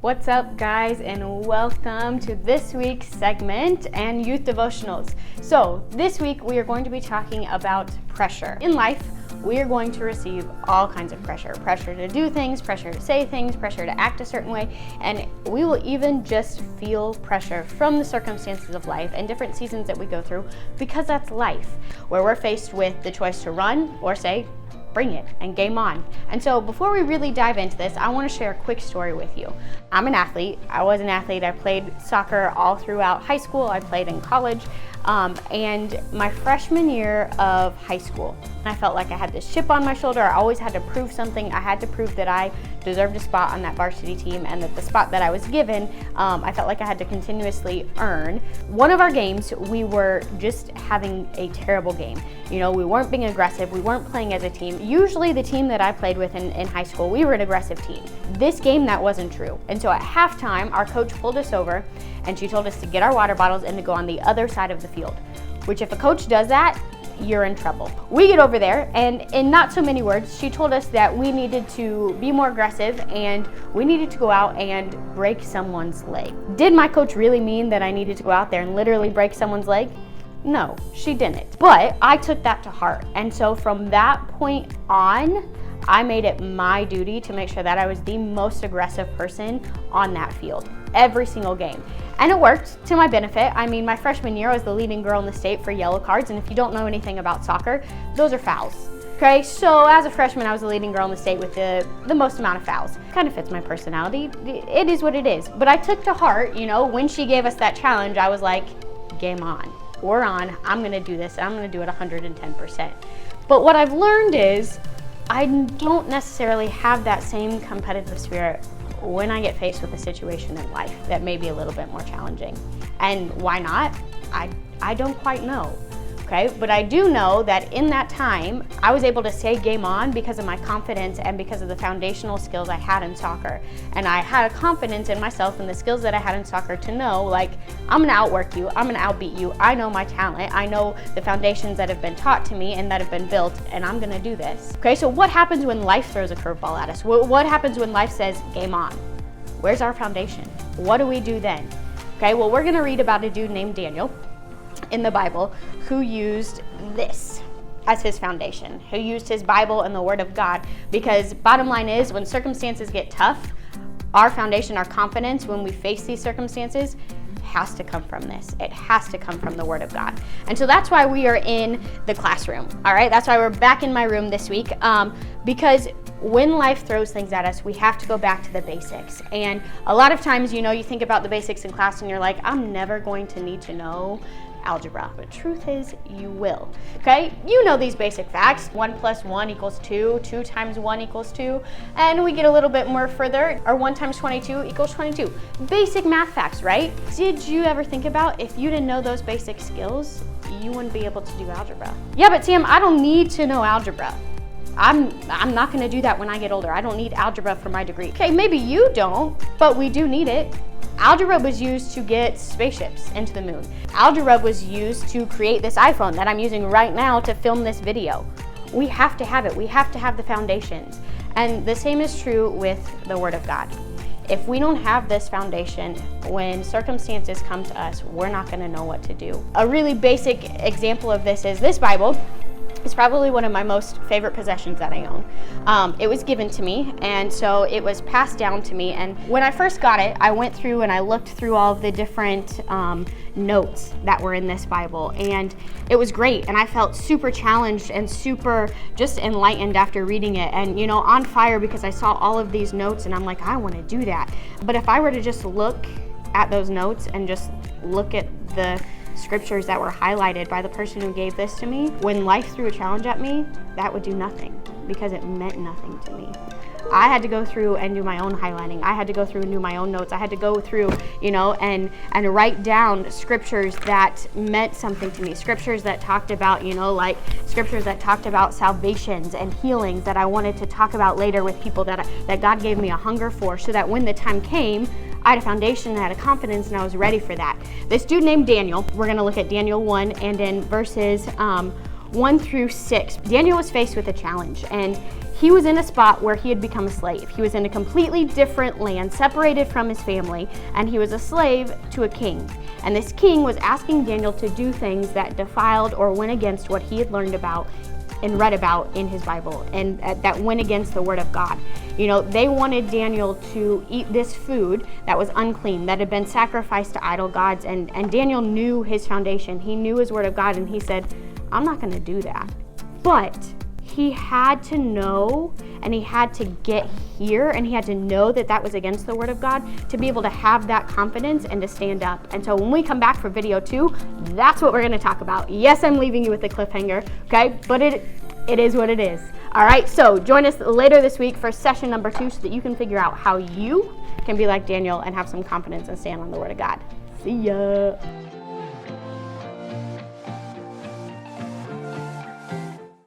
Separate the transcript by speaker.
Speaker 1: What's up, guys, and welcome to this week's segment and youth devotionals. So this week we are going to be talking about pressure. In life, we are going to receive all kinds of pressure. Pressure to do things, pressure to say things, pressure to act a certain way, and we will even just feel pressure from the circumstances of life and different seasons that we go through, because that's life, where we're faced with the choice to run or say, bring it and game on. And so before we really dive into this, I want to share a quick story with you. I'm an athlete. I was an athlete. I played soccer all throughout high school. I played in college. And my freshman year of high school, I felt like I had this chip on my shoulder. I always had to prove something. I had to prove that I deserved a spot on that varsity team, and that the spot that I was given, I felt like I had to continuously earn. One of our games, we were just having a terrible game. You know, we weren't being aggressive. We weren't playing as a team. Usually the team that I played with in high school, we were an aggressive team. This game, that wasn't true. And so at halftime, our coach pulled us over and she told us to get our water bottles and to go on the other side of the field, which if a coach does that, you're in trouble. We get over there, and in not so many words, she told us that we needed to be more aggressive and we needed to go out and break someone's leg. Did my coach really mean that I needed to go out there and literally break someone's leg? No, she didn't. But I took that to heart. And so from that point on, I made it my duty to make sure that I was the most aggressive person on that field every single game. And it worked to my benefit. I mean, my freshman year, I was the leading girl in the state for yellow cards. And if you don't know anything about soccer, those are fouls. Okay, so as a freshman, I was the leading girl in the state with the most amount of fouls. Kind of fits my personality. It is what it is. But I took to heart, you know, when she gave us that challenge, I was like, game on. We're on. I'm going to do this. I'm going to do it 110%. But what I've learned is I don't necessarily have that same competitive spirit when I get faced with a situation in life that may be a little bit more challenging. And why not? I don't quite know. Okay, but I do know that in that time, I was able to say game on because of my confidence and because of the foundational skills I had in soccer. And I had a confidence in myself and the skills that I had in soccer to know, like, I'm gonna outwork you, I'm gonna outbeat you, I know my talent, I know the foundations that have been taught to me and that have been built, and I'm gonna do this. Okay, so what happens when life throws a curveball at us? What happens when life says game on? Where's our foundation? What do we do then? Okay, well, we're gonna read about a dude named Daniel in the Bible who used this as his foundation, who used his Bible and the Word of God, because bottom line is, when circumstances get tough, our foundation, our confidence when we face these circumstances has to come from this. It has to come from the Word of God. And so that's why we are in the classroom, all right? That's why we're back in my room this week, because when life throws things at us, we have to go back to the basics. And a lot of times, you know, you think about the basics in class and you're like, I'm never going to need to know algebra. But truth is, you will. Okay? You know these basic facts. 1 + 1 = 2. 2 × 1 = 2. And we get a little bit more further. Or 1 × 22 = 22. Basic math facts, right? Did you ever think about if you didn't know those basic skills, you wouldn't be able to do algebra? Yeah, but Sam, I don't need to know algebra. I'm not going to do that when I get older. I don't need algebra for my degree. Okay, maybe you don't, but we do need it. Algebra was used to get spaceships into the moon. Algebra was used to create this iPhone that I'm using right now to film this video. We have to have it. We have to have the foundations. And the same is true with the Word of God. If we don't have this foundation, when circumstances come to us, we're not going to know what to do. A really basic example of this is this Bible. It's probably one of my most favorite possessions that I own. It was given to me, and so it was passed down to me. And when I first got it, I went through and I looked through all of the different notes that were in this Bible, and it was great. And I felt super challenged and super just enlightened after reading it, and, you know, on fire because I saw all of these notes, and I'm like, I want to do that. But if I were to just look at those notes and just look at the scriptures that were highlighted by the person who gave this to me, when life threw a challenge at me, that would do nothing because it meant nothing to me. I had to go through and do my own highlighting. I had to go through and do my own notes. I had to go through, you know, and write down scriptures that meant something to me. Scriptures that talked about, you know, like scriptures that talked about salvations and healings that I wanted to talk about later with people that God gave me a hunger for, so that when the time came, I had a foundation and I had a confidence and I was ready for that. This dude named Daniel, we're going to look at Daniel 1 and in verses 1 through 6. Daniel was faced with a challenge, and he was in a spot where he had become a slave. He was in a completely different land, separated from his family, and he was a slave to a king. And this king was asking Daniel to do things that defiled or went against what he had learned about and read about in his Bible, and that went against the word of God. You know, they wanted Daniel to eat this food that was unclean, that had been sacrificed to idol gods, and Daniel knew his foundation. He knew his word of God, and he said, I'm not going to do that. But he had to know, and he had to get here, and he had to know that that was against the word of God to be able to have that confidence and to stand up. And so when we come back for video 2, that's what we're going to talk about. Yes, I'm leaving you with a cliffhanger, okay? But it is what it is. All right, so join us later this week for session number 2 so that you can figure out how you can be like Daniel and have some confidence and stand on the word of God. See ya.